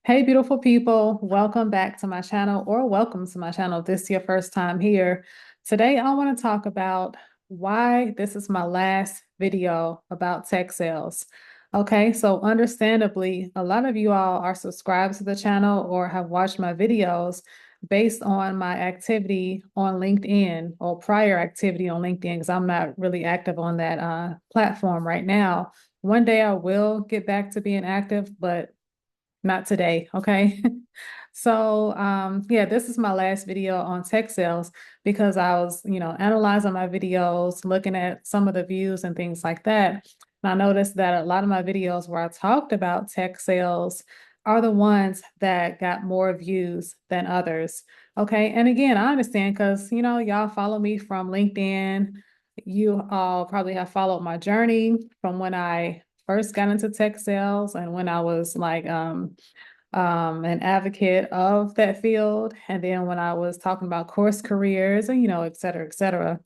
Hey, beautiful people. Welcome back to my channel, or welcome to my channel if this is your first time here. Today, I want to talk about why this is my last video about tech sales. Okay, so understandably, a lot of you all are subscribed to the channel or have watched my videos based on my activity on LinkedIn or prior activity on LinkedIn, because I'm not really active on that platform right now. One day I will get back to being active, but not today, okay? So, yeah, this is my last video on tech sales because I was, analyzing my videos, looking at some of the views and things like that. And I noticed that a lot of my videos where I talked about tech sales are the ones that got more views than others. Okay. And again, I understand because, y'all follow me from LinkedIn. You all probably have followed my journey from when I first got into tech sales and when I was like an advocate of that field. And then when I was talking about course careers and, et cetera, et cetera.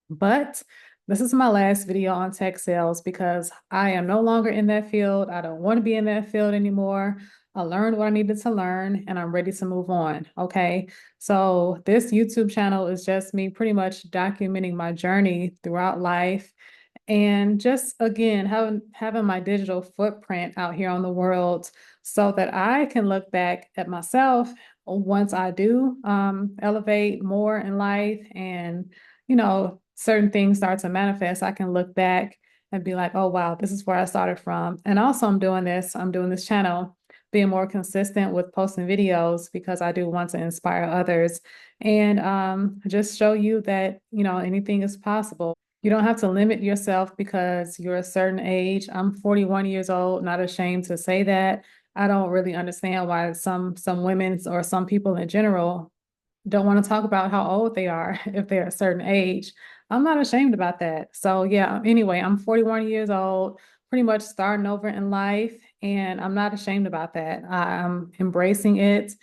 But this is my last video on tech sales because I am no longer in that field. I don't want to be in that field anymore. I learned what I needed to learn and I'm ready to move on. Okay. So this YouTube channel is just me pretty much documenting my journey throughout life and just again having my digital footprint out here on the world so that I can look back at myself once I do elevate more in life and certain things start to manifest. I can look back and be like, oh wow, this is where I started from. And also I'm doing this channel being more consistent with posting videos because I do want to inspire others and just show you that anything is possible. You don't have to limit yourself because you're a certain age. I'm 41 years old, not ashamed to say that. I don't really understand why some women or some people in general don't want to talk about how old they are if they're a certain age. I'm not ashamed about that. So yeah, anyway, I'm 41 years old, pretty much starting over in life, and I'm not ashamed about that. I'm embracing it.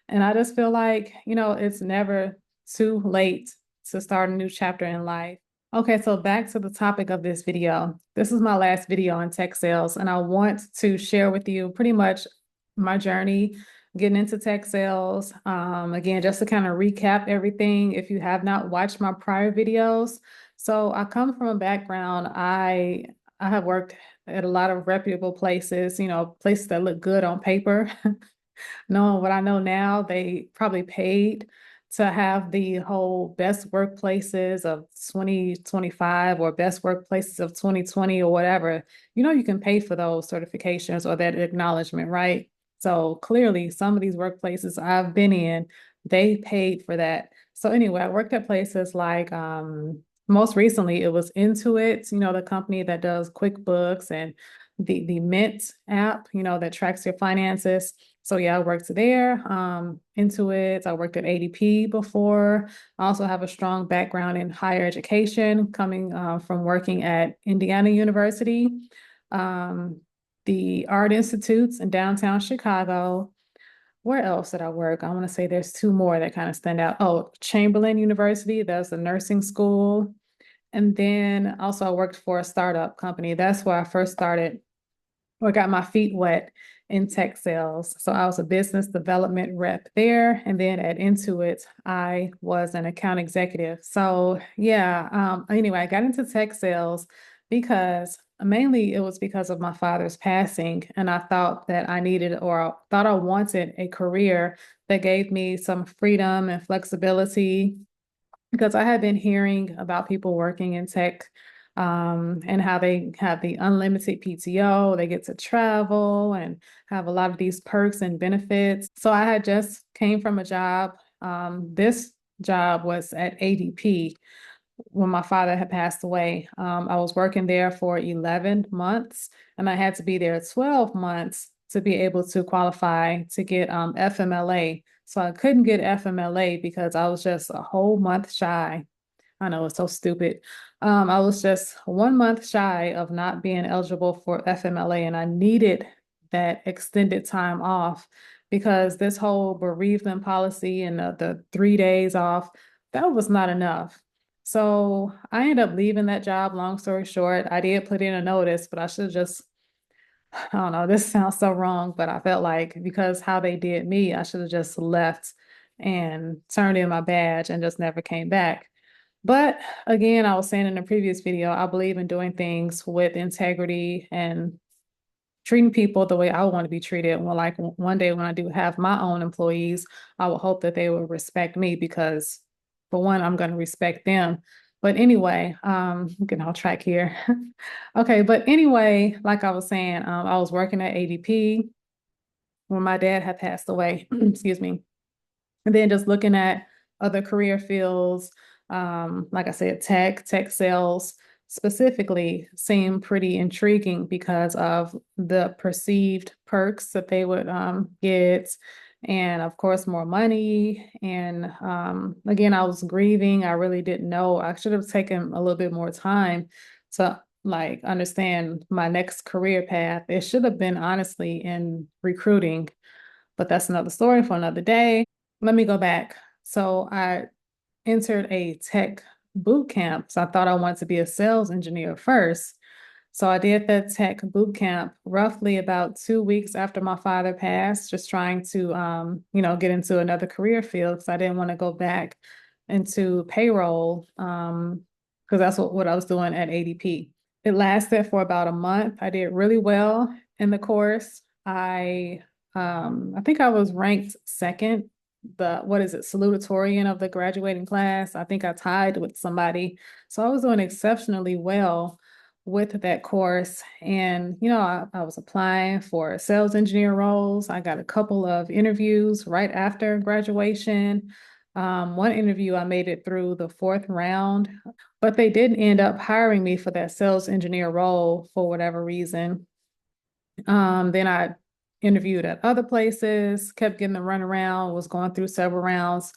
And I just feel like, it's never too late to start a new chapter in life. Okay, so back to the topic of this video. This is my last video on tech sales, and I want to share with you pretty much my journey getting into tech sales. Again, just to kind of recap everything, if you have not watched my prior videos. So I come from a background, I have worked at a lot of reputable places, places that look good on paper. Knowing what I know now, they probably paid to have the whole best workplaces of 2025 or best workplaces of 2020 or whatever. You can pay for those certifications or that acknowledgement, right? So clearly, some of these workplaces I've been in, they paid for that. So anyway, I worked at places like most recently it was Intuit, the company that does QuickBooks and the Mint app, that tracks your finances. So yeah, I worked there, Intuit. I worked at ADP before. I also have a strong background in higher education, coming from working at Indiana University, um, the Art Institutes in downtown Chicago. Where else did I work? I want to say there's two more that kind of stand out. Oh, Chamberlain University, that's a nursing school. And then also I worked for a startup company. That's where I first started or got my feet wet in tech sales. So I was a business development rep there. And then at Intuit, I was an account executive. So yeah, anyway, I got into tech sales because mainly it was because of my father's passing. And I thought that I needed or thought I wanted a career that gave me some freedom and flexibility because I had been hearing about people working in tech and how they have the unlimited PTO, they get to travel and have a lot of these perks and benefits. So I had just came from a job. This job was at ADP when my father had passed away. I was working there for 11 months and I had to be there 12 months to be able to qualify to get FMLA. So I couldn't get FMLA because I was just a whole month shy. I know it's so stupid. I was just 1 month shy of not being eligible for FMLA, and I needed that extended time off because this whole bereavement policy and the 3 days off, that was not enough. So I ended up leaving that job. Long story short, I did put in a notice, but I should have just I don't know, this sounds so wrong, but I felt like because how they did me, I should have just left and turned in my badge and just never came back. But again, I was saying in the previous video, I believe in doing things with integrity and treating people the way I want to be treated. Well, like one day when I do have my own employees, I will hope that they will respect me because, for one, I'm going to respect them. But anyway, I'm getting off track here. Okay, but anyway, like I was saying, I was working at ADP when my dad had passed away. Excuse me. And then just looking at other career fields, like I said, tech sales specifically seem pretty intriguing because of the perceived perks that they would get. And of course, more money. And again, I was grieving. I really didn't know. I should have taken a little bit more time to like understand my next career path. It should have been honestly in recruiting, but that's another story for another day. Let me go back. So I entered a tech boot camp. So I thought I wanted to be a sales engineer first. So I did that tech boot camp roughly about 2 weeks after my father passed, just trying to, get into another career field because I didn't want to go back into payroll, because that's what I was doing at ADP. It lasted for about a month. I did really well in the course. I think I was ranked second, the what is it, salutatorian of the graduating class. I think I tied with somebody. So I was doing exceptionally well with that course. And, I was applying for sales engineer roles. I got a couple of interviews right after graduation. One interview, I made it through the fourth round, but they didn't end up hiring me for that sales engineer role for whatever reason. Then I interviewed at other places, kept getting the runaround, was going through several rounds.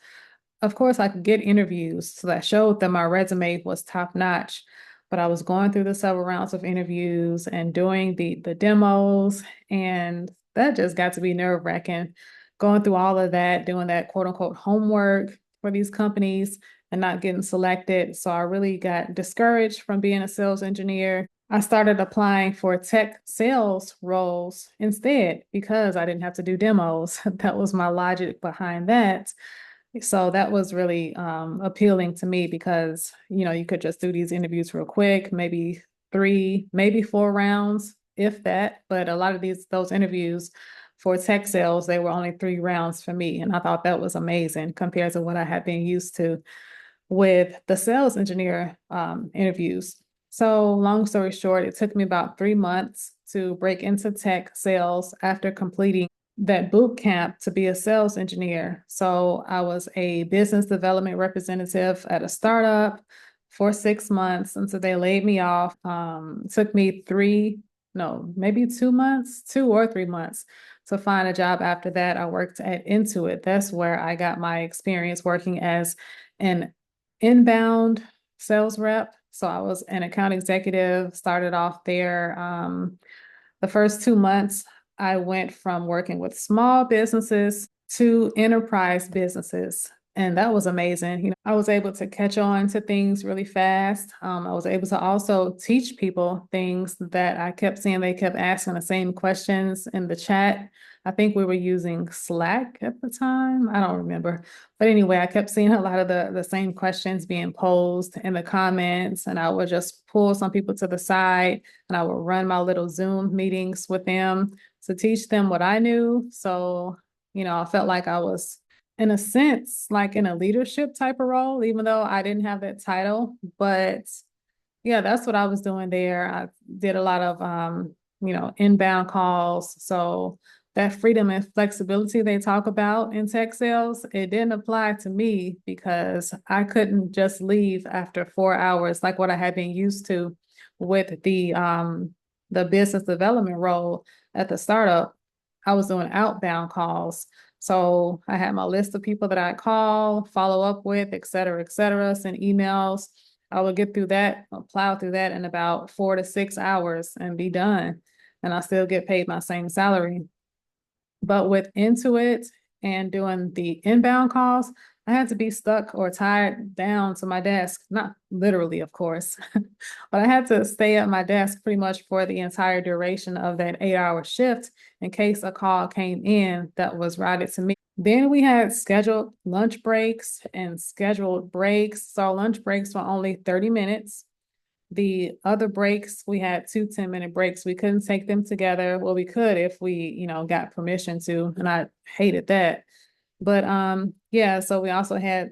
Of course, I could get interviews, so that showed that my resume was top notch. But I was going through the several rounds of interviews and doing the demos, and that just got to be nerve-wracking. Going through all of that, doing that quote unquote homework for these companies and not getting selected. So I really got discouraged from being a sales engineer. I started applying for tech sales roles instead because I didn't have to do demos. That was my logic behind that. So that was really appealing to me because, you could just do these interviews real quick, maybe three, maybe four rounds, if that. But a lot of those interviews for tech sales, they were only 3 rounds for me. And I thought that was amazing compared to what I had been used to with the sales engineer interviews. So long story short, it took me about 3 months to break into tech sales after completing that boot camp to be a sales engineer. So I was a business development representative at a startup for 6 months until they laid me off. It took me no, maybe 2 months, 2 or 3 months to find a job after that. I worked at Intuit. That's where I got my experience working as an inbound sales rep. So I was an account executive, started off there. The first 2 months, I went from working with small businesses to enterprise businesses. And that was amazing. I was able to catch on to things really fast. I was able to also teach people things that I kept seeing. They kept asking the same questions in the chat. I think we were using Slack at the time. I don't remember. But anyway, I kept seeing a lot of the same questions being posed in the comments, and I would just pull some people to the side and I would run my little Zoom meetings with them to teach them what I knew. So, I felt like I was, in a sense, like in a leadership type of role, even though I didn't have that title. But yeah, that's what I was doing there. I did a lot of, inbound calls. So that freedom and flexibility they talk about in tech sales, it didn't apply to me because I couldn't just leave after 4 hours like what I had been used to with the business development role at the startup. I was doing outbound calls. So I had my list of people that I call, follow up with, et cetera, send emails. I would get through that, plow through that in about 4 to 6 hours and be done. And I still get paid my same salary. But with Intuit and doing the inbound calls, I had to be stuck or tied down to my desk, not literally, of course, but I had to stay at my desk pretty much for the entire duration of that 8-hour shift in case a call came in that was routed to me. Then we had scheduled lunch breaks and scheduled breaks. So lunch breaks were only 30 minutes. The other breaks, we had 2 10-minute breaks. We couldn't take them together. Well, we could if we, got permission to, and I hated that. But yeah, so we also had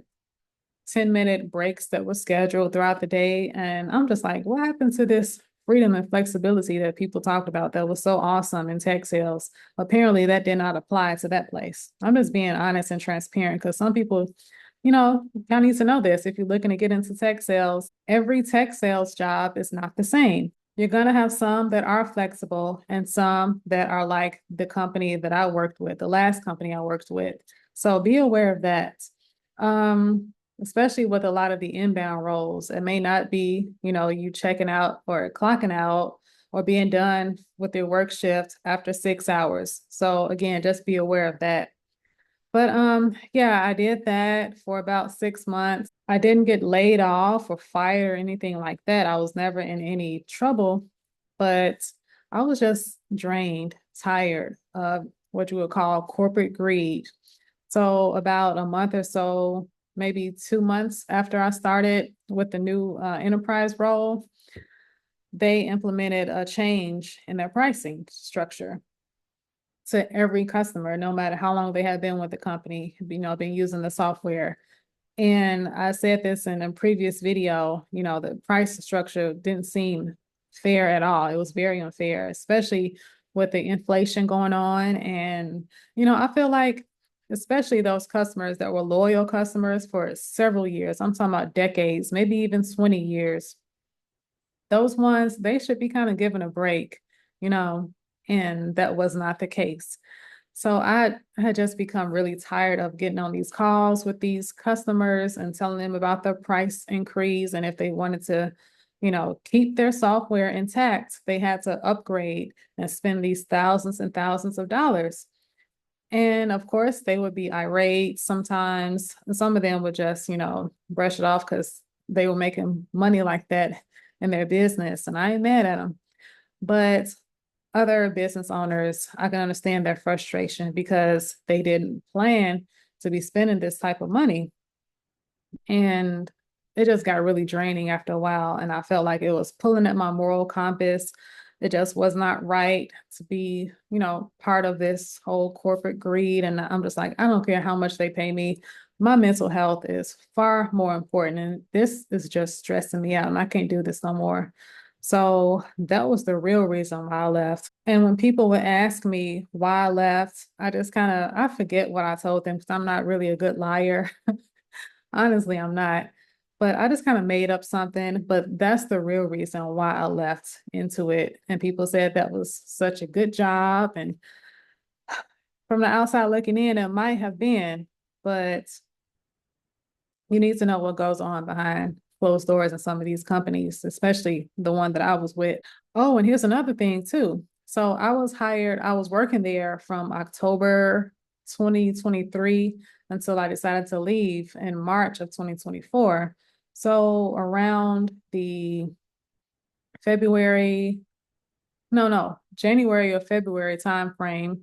10-minute breaks that were scheduled throughout the day. And I'm just like, what happened to this freedom and flexibility that people talked about that was so awesome in tech sales? Apparently, that did not apply to that place. I'm just being honest and transparent because some people, y'all need to know this. If you're looking to get into tech sales, every tech sales job is not the same. You're going to have some that are flexible and some that are like the company that I worked with, the last company I worked with. So be aware of that. Especially with a lot of the inbound roles. It may not be, you checking out or clocking out or being done with your work shift after 6 hours. So again, just be aware of that. But yeah, I did that for about 6 months. I didn't get laid off or fired or anything like that. I was never in any trouble, but I was just drained, tired of what you would call corporate greed. So about a month or so, maybe 2 months after I started with the new enterprise role, they implemented a change in their pricing structure to every customer, no matter how long they had been with the company, been using the software. And I said this in a previous video, the price structure didn't seem fair at all. It was very unfair, especially with the inflation going on. And, I feel like, especially those customers that were loyal customers for several years, I'm talking about decades, maybe even 20 years, those ones, they should be kind of given a break, you know, and that was not the case. So I had just become really tired of getting on these calls with these customers and telling them about the price increase. And if they wanted to, keep their software intact, they had to upgrade and spend these thousands and thousands of dollars. And of course, they would be irate sometimes. Some of them would just, brush it off because they were making money like that in their business. And I ain't mad at them. But other business owners, I can understand their frustration because they didn't plan to be spending this type of money. And it just got really draining after a while. And I felt like it was pulling at my moral compass. It just was not right to be, part of this whole corporate greed. And I'm just like, I don't care how much they pay me. My mental health is far more important. And this is just stressing me out. And I can't do this no more. So that was the real reason why I left. And when people would ask me why I left, I just I forget what I told them because I'm not really a good liar. Honestly, I'm not. But I just kind of made up something. But that's the real reason why I left into it. And people said that was such a good job. And from the outside looking in, it might have been, but you need to know what goes on behind closed doors in some of these companies, especially the one that I was with. Oh, and here's another thing too. So I was working there from October 2023 until I decided to leave in March of 2024. So around the February, no, January or February timeframe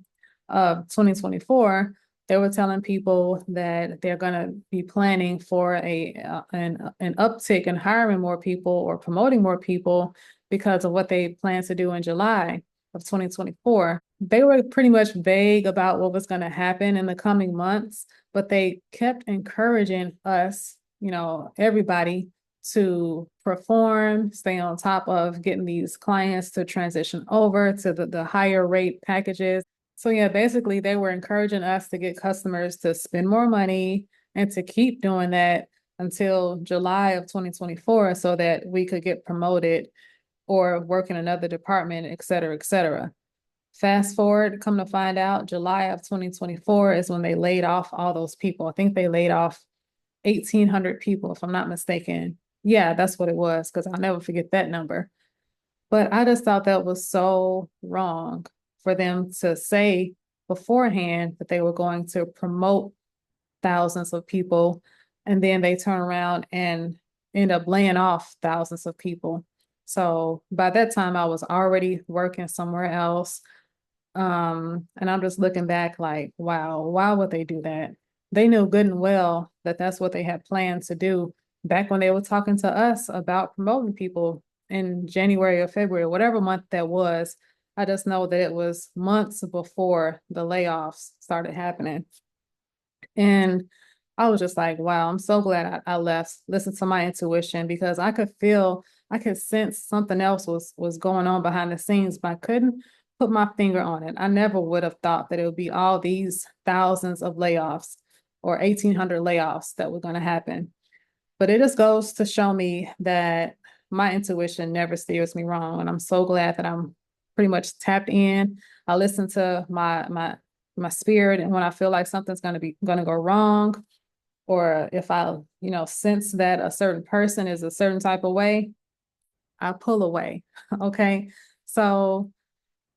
of 2024, they were telling people that they're going to be planning for an uptick in hiring more people or promoting more people because of what they plan to do in July of 2024. They were pretty much vague about what was going to happen in the coming months, but they kept encouraging us, everybody to perform, stay on top of getting these clients to transition over to the higher rate packages. So yeah, basically they were encouraging us to get customers to spend more money and to keep doing that until July of 2024 so that we could get promoted or work in another department, et cetera, et cetera. Fast forward, come to find out, July of 2024 is when they laid off all those people. I think they laid off 1,800 people, if I'm not mistaken. Yeah, that's what it was, because I'll never forget that number. But I just thought that was so wrong for them to say beforehand that they were going to promote thousands of people, and then they turn around and end up laying off thousands of people. So by that time, I was already working somewhere else. And I'm just looking back like, wow, why would they do that? They knew good and well that that's what they had planned to do back when they were talking to us about promoting people in January or February, whatever month that was. I just know that it was months before the layoffs started happening. And I was just like, wow, I'm so glad I left, listened to my intuition, because I could feel, I could sense something else was going on behind the scenes, but I couldn't put my finger on it. I never would have thought that it would be all these thousands of layoffs or 1,800 layoffs that were going to happen. But it just goes to show me that my intuition never steers me wrong. And I'm so glad that I'm pretty much tapped in. I listen to my spirit, and when I feel like something's gonna go wrong, or if I, sense that a certain person is a certain type of way, I pull away. Okay. So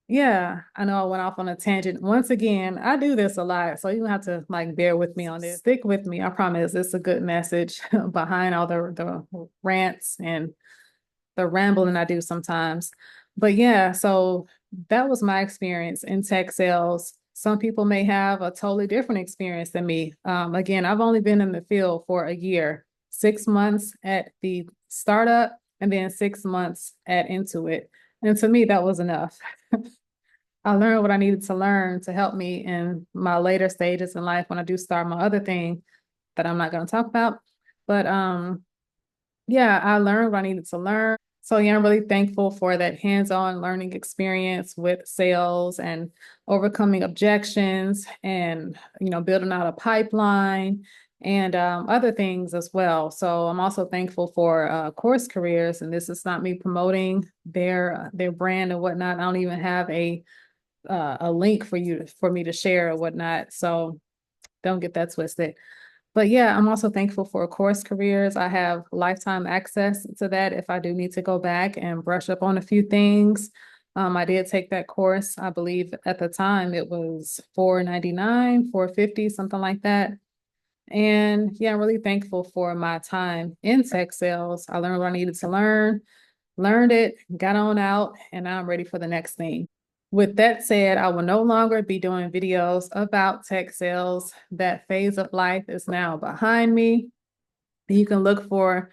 yeah, I know I went off on a tangent. Once again, I do this a lot, so you have to like bear with me on this. Stick with me. I promise it's a good message behind all the rants and the rambling I do sometimes. But yeah, so that was my experience in tech sales. Some people may have a totally different experience than me. Again, I've only been in the field for a year, 6 months at the startup, and then 6 months at Intuit. And to me, that was enough. I learned what I needed to learn to help me in my later stages in life when I do start my other thing that I'm not going to talk about. But yeah, I learned what I needed to learn. So yeah, I'm really thankful for that hands-on learning experience with sales and overcoming objections and, building out a pipeline and other things as well. So I'm also thankful for course careers, and this is not me promoting their brand and whatnot. I don't even have a link for me to share or whatnot. So don't get that twisted. But yeah, I'm also thankful for course careers. I have lifetime access to that if I do need to go back and brush up on a few things. I did take that course. I believe at the time it was $4.99, $4.50, something like that. And yeah, I'm really thankful for my time in tech sales. I learned what I needed to learn, learned it, got on out, and now I'm ready for the next thing. With that said, I will no longer be doing videos about tech sales. That phase of life is now behind me. You can look for,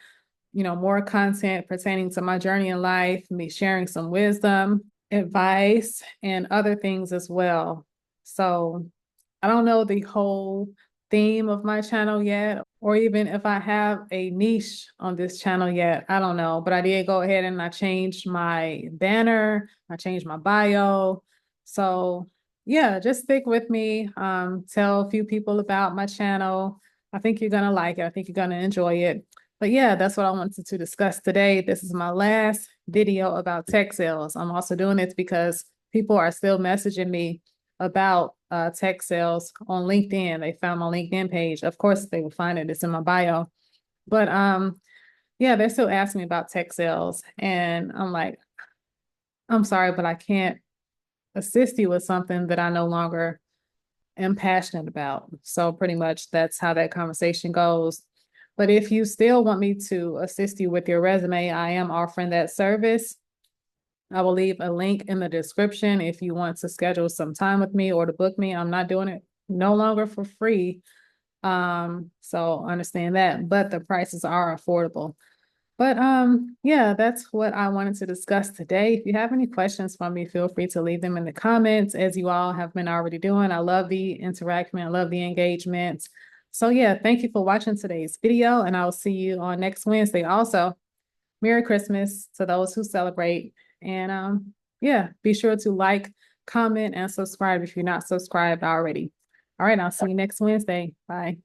more content pertaining to my journey in life, me sharing some wisdom, advice, and other things as well. So I don't know the whole theme of my channel yet, or even if I have a niche on this channel yet. I don't know, but I did go ahead and I changed my banner, I changed my bio. So yeah, just stick with me. Tell a few people about my channel. I think you're gonna like it. I think you're gonna enjoy it. But yeah, that's what I wanted to discuss today. This is my last video about tech sales. I'm also doing this because people are still messaging me about tech sales on LinkedIn. They found my LinkedIn page. Of course, they will find it. It's in my bio. But yeah, they're still asking me about tech sales. And I'm like, I'm sorry, but I can't assist you with something that I no longer am passionate about. So pretty much that's how that conversation goes. But if you still want me to assist you with your resume, I am offering that service. I will leave a link in the description if you want to schedule some time with me or to book me. I'm not doing it no longer for free. So understand that, but the prices are affordable. But yeah, that's what I wanted to discuss today. If you have any questions for me, feel free to leave them in the comments, as you all have been already doing. I love the interaction. I love the engagement. So yeah, thank you for watching today's video, and I'll see you on next Wednesday. Also, Merry Christmas to those who celebrate. And yeah, be sure to like, comment, and subscribe if you're not subscribed already. All right, I'll see you next Wednesday. Bye.